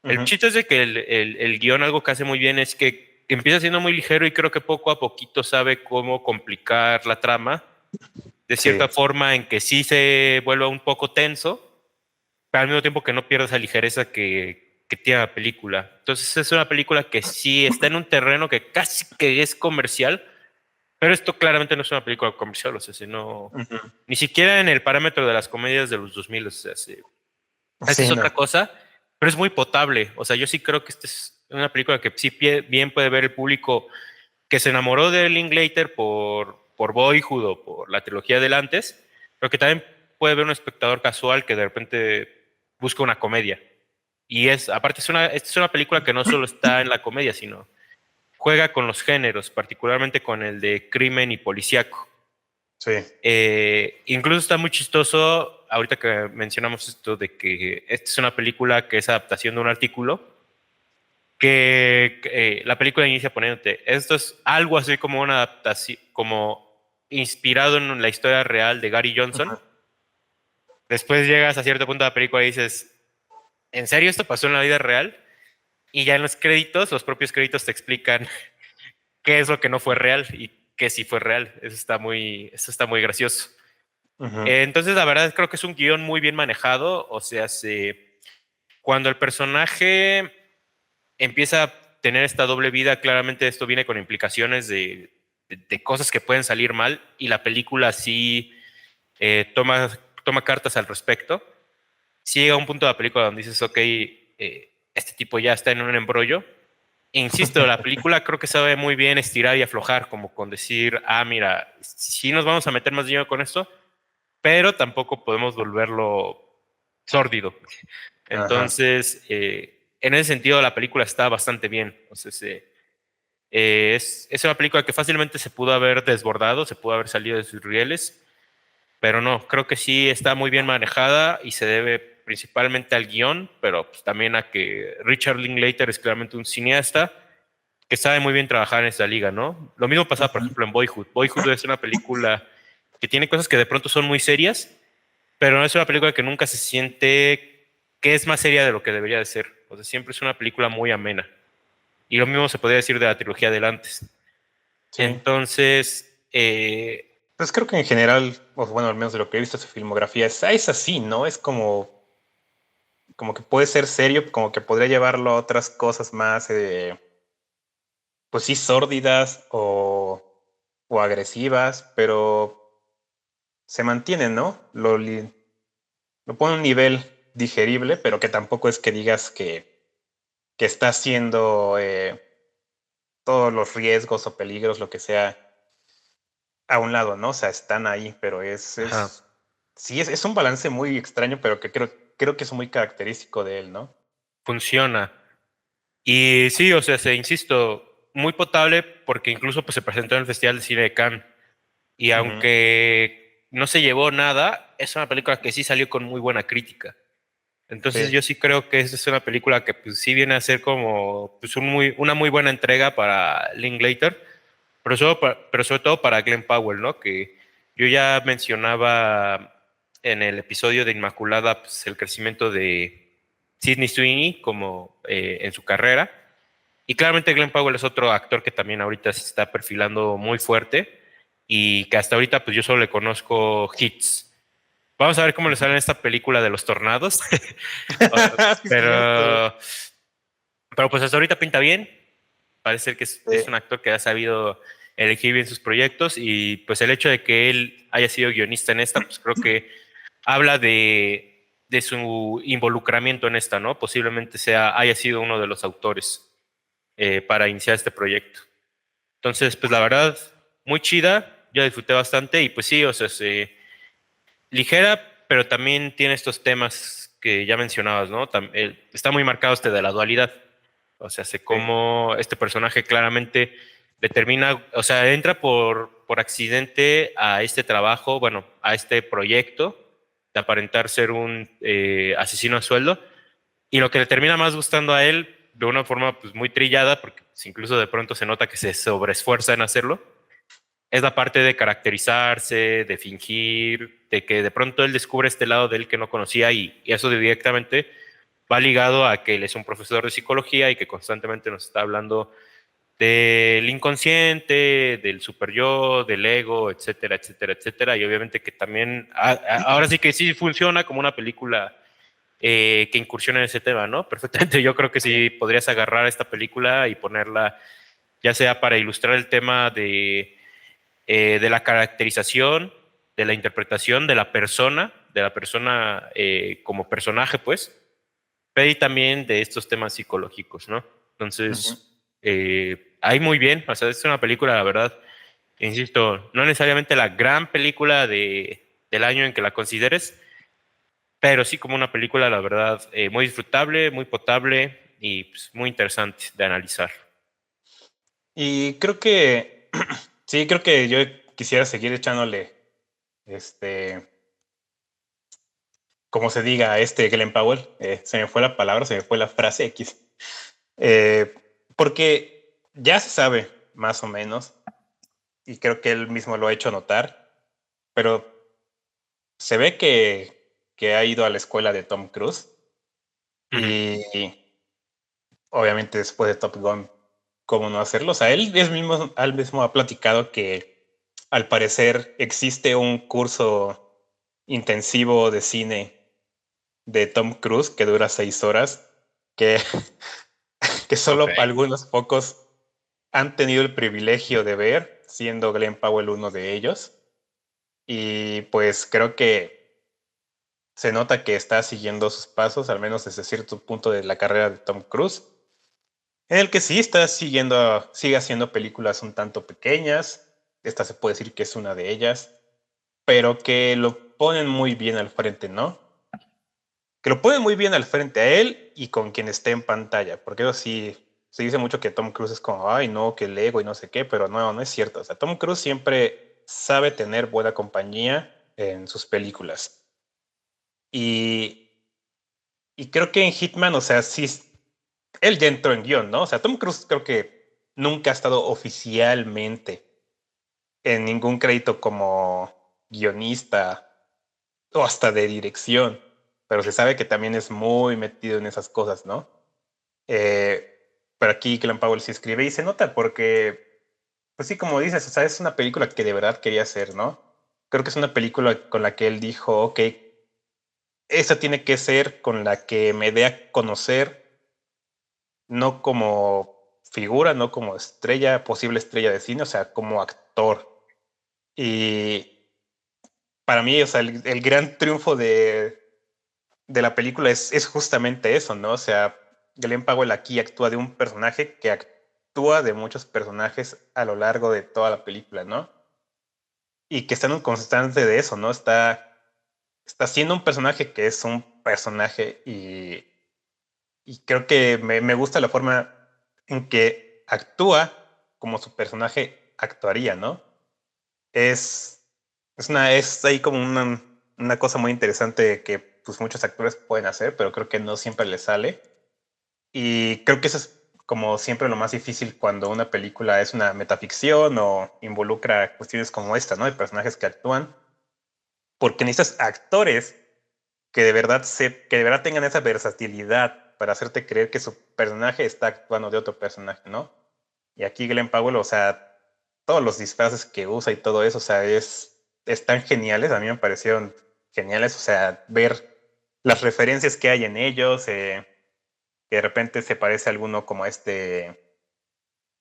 El Ujú. chiste es de que el guión algo que hace muy bien es que empieza siendo muy ligero y creo que poco a poquito sabe cómo complicar la trama de Sí. cierta forma en que sí se vuelva un poco tenso, pero al mismo tiempo que no pierda esa ligereza que tiene la película. Entonces es una película que sí está en un terreno que casi que es comercial, pero esto claramente no es una película comercial, o sea, sino, Ujú. ni siquiera en el parámetro de las comedias de los 2000, o sea, esta es Sí, no. otra cosa, pero es muy potable. O sea, yo sí creo que esta es una película que sí bien puede ver el público que se enamoró de Linklater por Boyhood o por la trilogía del antes, pero que también puede ver un espectador casual que de repente busca una comedia. Y aparte, esta es una película que no solo está en la comedia, sino juega con los géneros, particularmente con el de crimen y policíaco. Sí. Incluso está muy chistoso, ahorita que mencionamos esto de que esta es una película que es adaptación de un artículo, que la película inicia poniéndote, esto es algo así como una adaptación, como inspirado en la historia real de Gary Johnson. Ajá. Después llegas a cierto punto de la película y dices, ¿en serio esto pasó en la vida real? Y ya en los créditos, los propios créditos te explican qué es lo que no fue real y qué sí fue real. Eso está muy gracioso. Ujú. Entonces, la verdad, creo que es un guión muy bien manejado. O sea, cuando el personaje empieza a tener esta doble vida, claramente esto viene con implicaciones de cosas que pueden salir mal y la película sí toma cartas al respecto. Sí llega un punto de la película donde dices, ok, este tipo ya está en un embrollo. Insisto, la película creo que sabe muy bien estirar y aflojar, como con decir, ah, mira, sí nos vamos a meter más dinero con esto, pero tampoco podemos volverlo sórdido. Ajá. Entonces, en ese sentido, la película está bastante bien. O sea, es una película que fácilmente se pudo haber desbordado, se pudo haber salido de sus rieles, pero no, creo que sí está muy bien manejada y se debe principalmente al guión, pero pues también a que Richard Linklater es claramente un cineasta que sabe muy bien trabajar en esta liga, ¿no? Lo mismo pasa, por Ujú. ejemplo, en Boyhood. Boyhood es una película que tiene cosas que de pronto son muy serias, pero no es una película que nunca se siente que es más seria de lo que debería de ser. O sea, siempre es una película muy amena. Y lo mismo se podría decir de la trilogía del antes. Sí. Entonces, Pues creo que en general, o bueno, al menos de lo que he visto de su filmografía, es así, ¿no? Es como que puede ser serio, como que podría llevarlo a otras cosas más, pues sí, sórdidas o agresivas, pero se mantiene, ¿no? Lo pone a un nivel digerible, pero que tampoco es que digas que está haciendo todos los riesgos o peligros, lo que sea, a un lado, ¿no? O sea, están ahí, pero ajá, sí, es un balance muy extraño, pero que creo que es muy característico de él, ¿no? funciona. Y sí, o sea, insisto, muy potable porque incluso pues, se presentó en el Festival de Cine de Cannes. Y Ujú. aunque no se llevó nada, es una película que sí salió con muy buena crítica. Entonces Sí. yo sí creo que esta es una película que pues, sí viene a ser como pues, una muy buena entrega para Linklater, pero sobre todo para Glenn Powell, ¿no? Que yo ya mencionaba en el episodio de Inmaculada pues, el crecimiento de Sydney Sweeney como en su carrera. Y claramente Glenn Powell es otro actor que también ahorita se está perfilando muy fuerte y que hasta ahorita pues yo solo le conozco hits. Vamos a ver cómo le sale en esta película de los tornados. Sí, es cierto. pero, pero pues hasta ahorita pinta bien. Parece ser que es un Sí. actor que ha sabido elegir bien sus proyectos y pues el hecho de que él haya sido guionista en esta, pues creo que habla de su involucramiento en esta, ¿no? Posiblemente haya sido uno de los autores para iniciar este proyecto. Entonces, pues la verdad, muy chida, yo disfruté bastante y pues sí, o sea, ligera, pero también tiene estos temas que ya mencionabas, ¿no? Está muy marcado este de la dualidad. O sea, sé Sí. cómo este personaje claramente determina, o sea, entra por accidente a este trabajo, bueno, a este proyecto de aparentar ser un asesino a sueldo, y lo que le termina más gustando a él, de una forma pues muy trillada, porque pues, incluso de pronto se nota que se sobreesfuerza en hacerlo, es la parte de caracterizarse, de fingir, de que de pronto él descubre este lado de él que no conocía y eso directamente va ligado a que él es un profesor de psicología y que constantemente nos está hablando del inconsciente, del super yo, del ego, etcétera, etcétera, etcétera. Y obviamente que también, ahora sí que sí funciona como una película que incursiona en ese tema, ¿no? Perfectamente, yo creo que Sí. sí podrías agarrar esta película y ponerla, ya sea para ilustrar el tema de la caracterización, de la interpretación de la persona como personaje, pues, pero y también de estos temas psicológicos, ¿no? Ujú. Entonces, ahí muy bien, o sea, es una película, la verdad, insisto, no necesariamente la gran película del año en que la consideres, pero sí como una película, la verdad, muy disfrutable, muy potable y pues, muy interesante de analizar. Y creo que sí, creo que yo quisiera seguir echándole este, como se diga, Glenn Powell, se me fue la palabra, se me fue la frase X, porque ya se sabe más o menos, y creo que él mismo lo ha hecho notar, pero se ve que ha ido a la escuela de Tom Cruise Ujú. y obviamente después de Top Gun, ¿cómo no hacerlo? O sea, él mismo ha platicado que al parecer existe un curso intensivo de cine de Tom Cruise que dura 6 horas, que, que Ok. solo algunos pocos han tenido el privilegio de ver, siendo Glenn Powell uno de ellos. Y pues creo que se nota que está siguiendo sus pasos, al menos desde cierto punto de la carrera de Tom Cruise, en el que sí está sigue haciendo películas un tanto pequeñas. Esta se puede decir que es una de ellas, pero que lo ponen muy bien al frente, ¿no? Que lo ponen muy bien al frente a él y con quien esté en pantalla, porque eso sí, se dice mucho que Tom Cruise es como, ay, no, que el ego y no sé qué, pero no, no es cierto. O sea, Tom Cruise siempre sabe tener buena compañía en sus películas. Y, y creo que en Hitman, o sea, sí, él ya entró en guión, ¿no? O sea, Tom Cruise creo que nunca ha estado oficialmente en ningún crédito como guionista o hasta de dirección, pero se sabe que también es muy metido en esas cosas, ¿no? Pero aquí Glenn Powell sí escribe y se nota porque, pues sí, como dices, o sea, es una película que de verdad quería hacer, ¿no? Creo que es una película con la que él dijo, ok, esa tiene que ser con la que me dé a conocer, no como figura, no como estrella, posible estrella de cine, o sea, como actor. Y para mí, o sea, el gran triunfo de la película es justamente eso, ¿no? O sea, Glenn Powell aquí actúa de un personaje que actúa de muchos personajes a lo largo de toda la película, ¿no? Y que está en un constante de eso, ¿no? Está siendo un personaje que es un personaje y creo que me gusta la forma en que actúa como su personaje actuaría, ¿no? Es, es ahí como una cosa muy interesante que pues muchos actores pueden hacer, pero creo que no siempre les sale. Y creo que eso es como siempre lo más difícil cuando una película es una metaficción o involucra cuestiones como esta, ¿no? De personajes que actúan, porque necesitas actores que de verdad tengan esa versatilidad para hacerte creer que su personaje está actuando de otro personaje, ¿no? Y aquí Glenn Powell, o sea, todos los disfraces que usa y todo eso, o sea, están geniales, a mí me parecieron geniales, o sea, ver las referencias que hay en ellos, que de repente se parece a alguno como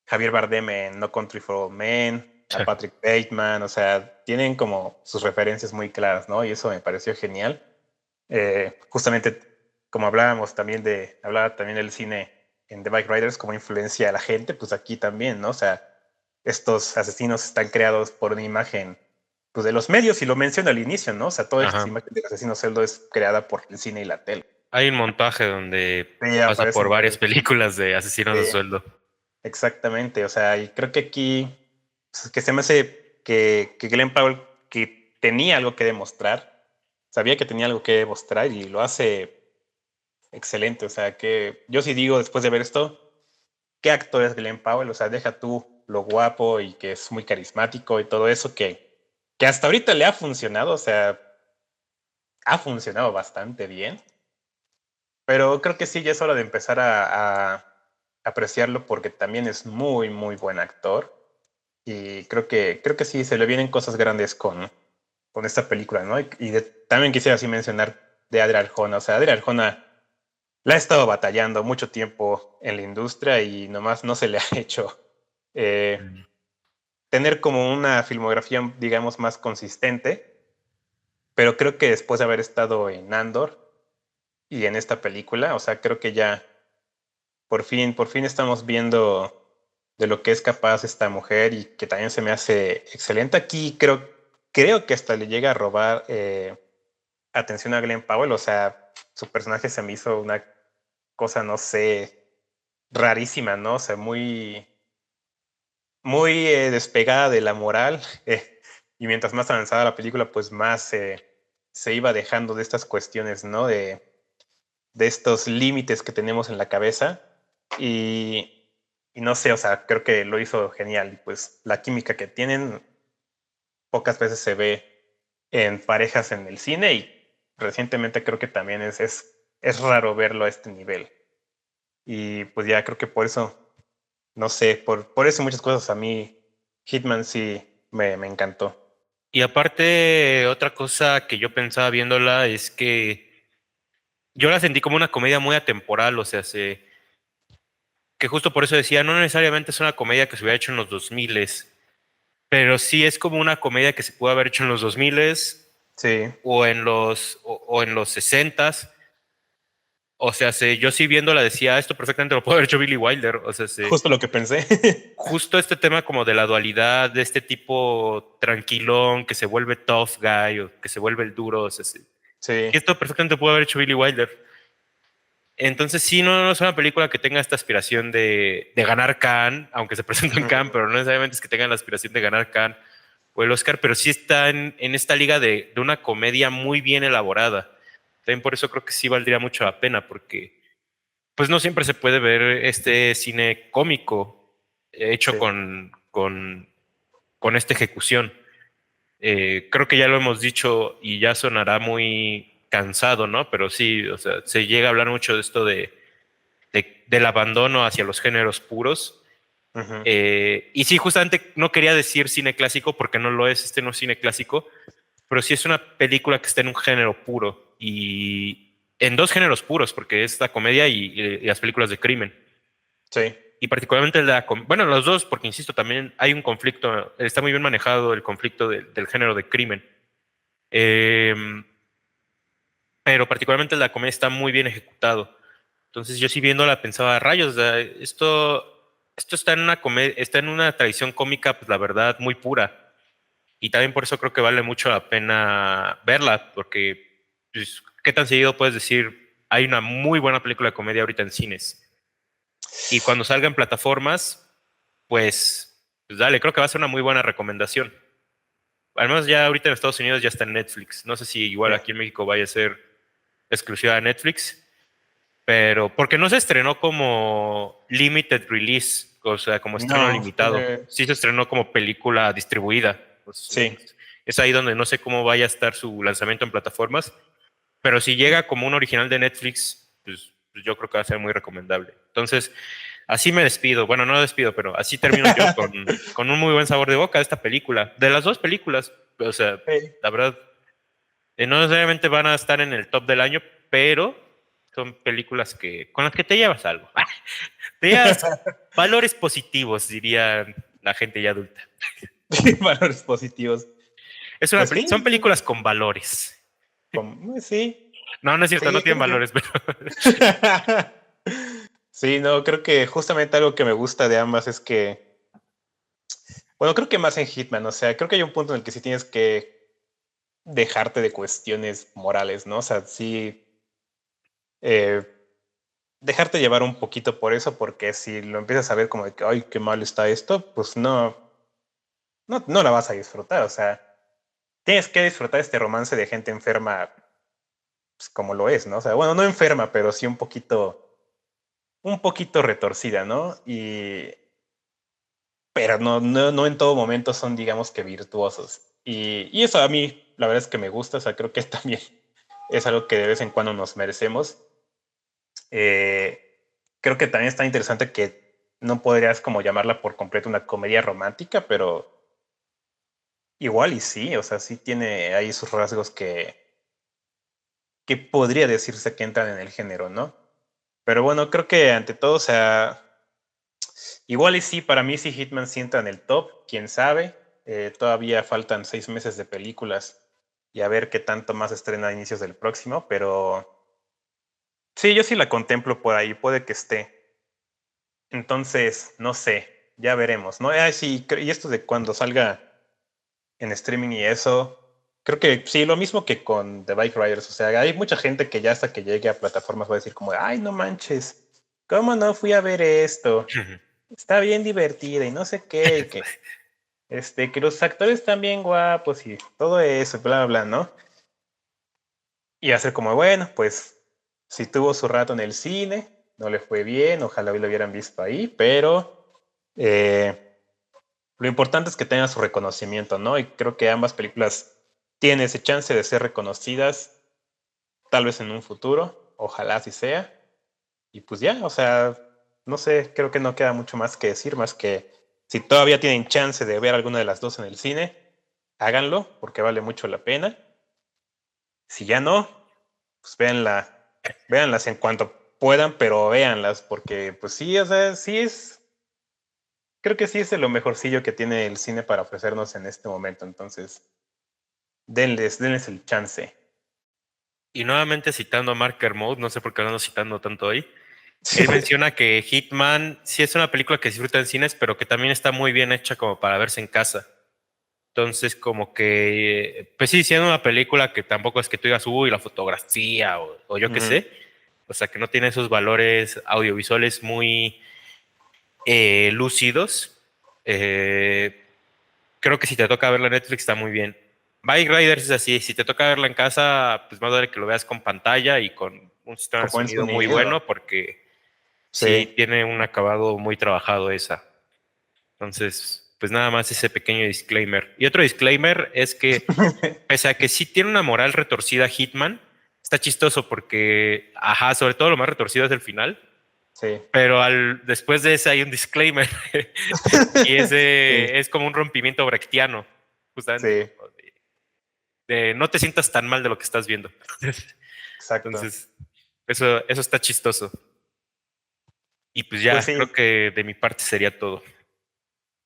Javier Bardem en No Country for Old Men, a Patrick Bateman, o sea, tienen como sus referencias muy claras, ¿no? Y eso me pareció genial. Justamente como hablaba también del cine en The Bike Riders como influencia a la gente, pues aquí también, ¿no? O sea, estos asesinos están creados por una imagen pues de los medios y lo menciono al inicio, ¿no? O sea, toda esta Ajá. imagen del asesino Celdo es creada por el cine y la tele. Hay un montaje donde Sí, pasa por aparecen varias varios. películas de asesinos a Sí, sueldo. exactamente, o sea, y creo que aquí pues, que se me hace que Glenn Powell que tenía algo que demostrar, sabía que tenía algo que demostrar y lo hace excelente. O sea, que yo sí digo después de ver esto, ¿qué actor es Glenn Powell? O sea, deja tú lo guapo y que es muy carismático y todo eso que hasta ahorita le ha funcionado, o sea, ha funcionado bastante bien, pero creo que sí, ya es hora de empezar a apreciarlo porque también es muy, muy buen actor y creo que sí, se le vienen cosas grandes con esta película, ¿no? También quisiera así mencionar de Adria Arjona, o sea, Adria Arjona la ha estado batallando mucho tiempo en la industria y nomás no se le ha hecho eh, Mm. tener como una filmografía, digamos, más consistente, pero creo que después de haber estado en Andor y en esta película, o sea, creo que ya por fin estamos viendo de lo que es capaz esta mujer y que también se me hace excelente. Aquí creo que hasta le llega a robar atención a Glenn Powell, o sea, su personaje se me hizo una cosa, no sé, rarísima, ¿no? O sea, muy, muy despegada de la moral y y mientras más avanzada la película, pues más se iba dejando de estas cuestiones, ¿no? De estos límites que tenemos en la cabeza y no sé, o sea, creo que lo hizo genial y pues la química que tienen pocas veces se ve en parejas en el cine y recientemente creo que también es raro verlo a este nivel. Y pues ya creo que por eso, no sé, por eso muchas cosas a mí Hitman sí me encantó. Y aparte, otra cosa que yo pensaba viéndola es que yo la sentí como una comedia muy atemporal, o sea, que justo por eso decía, no necesariamente es una comedia que se hubiera hecho en los 2000, pero sí es como una comedia que se pudo haber hecho en los 2000 Sí, o en los 60. O sea, yo sí viéndola decía, esto perfectamente lo puede haber hecho Billy Wilder. O sea, justo lo que pensé. justo este tema como de la dualidad, de este tipo tranquilón que se vuelve tough guy o que se vuelve el duro. O sea, Sí. que esto perfectamente pudo haber hecho Billy Wilder. Entonces sí, no es una película que tenga esta aspiración de ganar Cannes, aunque se presenta en Cannes, pero no necesariamente es que tenga la aspiración de ganar Cannes o el Oscar, pero sí está en esta liga de una comedia muy bien elaborada. También por eso creo que sí valdría mucho la pena, porque pues no siempre se puede ver este cine cómico hecho Sí. con esta ejecución. Creo que ya lo hemos dicho y ya sonará muy cansado, ¿no? Pero sí, o sea, se llega a hablar mucho de esto del abandono hacia los géneros puros. Ujú. Y sí, justamente no quería decir cine clásico porque no lo es, este no es cine clásico, pero sí es una película que está en un género puro y en dos géneros puros, porque es la comedia y las películas de crimen. Sí. Y particularmente bueno, los dos, porque insisto, también hay un conflicto, está muy bien manejado el conflicto del género de crimen. Eh, pero particularmente la comedia está muy bien ejecutado. Entonces yo sí viéndola pensaba, rayos, o sea, esto está en una está en una tradición cómica, pues la verdad, muy pura. Y también por eso creo que vale mucho la pena verla, porque pues, ¿qué tan seguido puedes decir? Hay una muy buena película de comedia ahorita en cines. Y cuando salga en plataformas, pues dale, creo que va a ser una muy buena recomendación. Al menos ya ahorita en Estados Unidos ya está en Netflix. No sé si igual Sí. aquí en México vaya a ser exclusiva de Netflix, pero porque no se estrenó como limited release, o sea, como estreno No, limitado. Sí se estrenó como película distribuida. Pues, sí. es ahí donde no sé cómo vaya a estar su lanzamiento en plataformas, pero si llega como un original de Netflix, pues yo creo que va a ser muy recomendable. Entonces, así me despido. Bueno, no despido, pero así termino yo con un muy buen sabor de boca de esta película. De las dos películas, o sea, Sí. la verdad, no necesariamente van a estar en el top del año, pero son películas con las que te llevas algo. Te llevas valores positivos, diría la gente ya adulta. Valores positivos. Pues sí, Son películas con valores. sí, No, no es cierto, no sí, tienen creo que. valores, pero Sí, no, creo que justamente algo que me gusta de ambas es que, bueno, creo que más en Hitman, o sea, creo que hay un punto en el que sí tienes que dejarte de cuestiones morales, ¿no? O sea, sí, eh, dejarte llevar un poquito por eso, porque si lo empiezas a ver como de que, ay, qué mal está esto, pues no la vas a disfrutar, o sea, tienes que disfrutar este romance de gente enferma, pues, como lo es, ¿no? O sea, bueno, no enferma, pero sí un poquito retorcida, ¿no? Pero no en todo momento son, digamos que virtuosos. Y eso a mí, la verdad es que me gusta, o sea, creo que también es algo que de vez en cuando nos merecemos. Creo que también está interesante que no podrías como llamarla por completo una comedia romántica, pero igual y sí, o sea, sí tiene ahí sus rasgos que podría decirse que entran en el género, ¿no? Pero bueno, creo que ante todo, o sea, igual y sí, para mí sí Hitman sí entra en el top, quién sabe. Todavía faltan 6 meses de películas y a ver qué tanto más estrena a inicios del próximo, pero sí, yo sí la contemplo por ahí, puede que esté. Entonces, no sé, ya veremos, ¿no? Sí, y esto de cuando salga en streaming y eso, creo que sí, lo mismo que con The Bike Riders, o sea, hay mucha gente que ya hasta que llegue a plataformas va a decir como, ay, no manches, ¿cómo no fui a ver esto? Está bien divertida y no sé qué, y que Que los actores están bien guapos y todo eso, bla, bla, bla, ¿no? Y hacer como, bueno, pues si tuvo su rato en el cine, no le fue bien, ojalá lo hubieran visto ahí, pero lo importante es que tenga su reconocimiento, ¿no? Y creo que ambas películas tienen ese chance de ser reconocidas, tal vez en un futuro, ojalá así sea. Y pues ya, o sea, no sé, creo que no queda mucho más que decir, más que si todavía tienen chance de ver alguna de las dos en el cine, háganlo, porque vale mucho la pena. Si ya no, pues véanlas en cuanto puedan, pero véanlas, porque pues sí, o sea, creo que sí es de lo mejorcillo que tiene el cine para ofrecernos en este momento, entonces denles el chance. Y nuevamente citando a Mark Kermode, no sé por qué lo ando citando tanto hoy, Sí. él menciona que Hitman sí es una película que se disfruta en cines, pero que también está muy bien hecha como para verse en casa. Entonces, como que, pues sí, siendo una película que tampoco es que tú digas, uy, la fotografía o yo qué Ujú. sé, o sea, que no tiene esos valores audiovisuales muy lúcidos. eh, Creo que si te toca verla en Netflix está muy bien. Bike Riders es así, si te toca verla en casa, pues más vale que lo veas con pantalla y con un sistema de Con buen sonido muy sonido. bueno, porque sí Sí. tiene un acabado muy trabajado esa. Entonces, pues nada más ese pequeño disclaimer. Y otro disclaimer es que, pese a que sí tiene una moral retorcida Hitman, está chistoso porque, ajá, sobre todo lo más retorcido es el final, Sí. pero después de ese hay un disclaimer y Sí. ese es como un rompimiento brechtiano, justamente Sí. como de no te sientas tan mal de lo que estás viendo. Exacto. Entonces, eso está chistoso. Y pues Pues ya, sí, creo que de mi parte sería todo.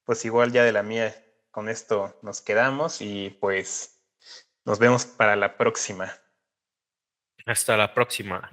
pues igual ya de la mía, con esto nos quedamos y pues nos vemos para la próxima. Hasta la próxima.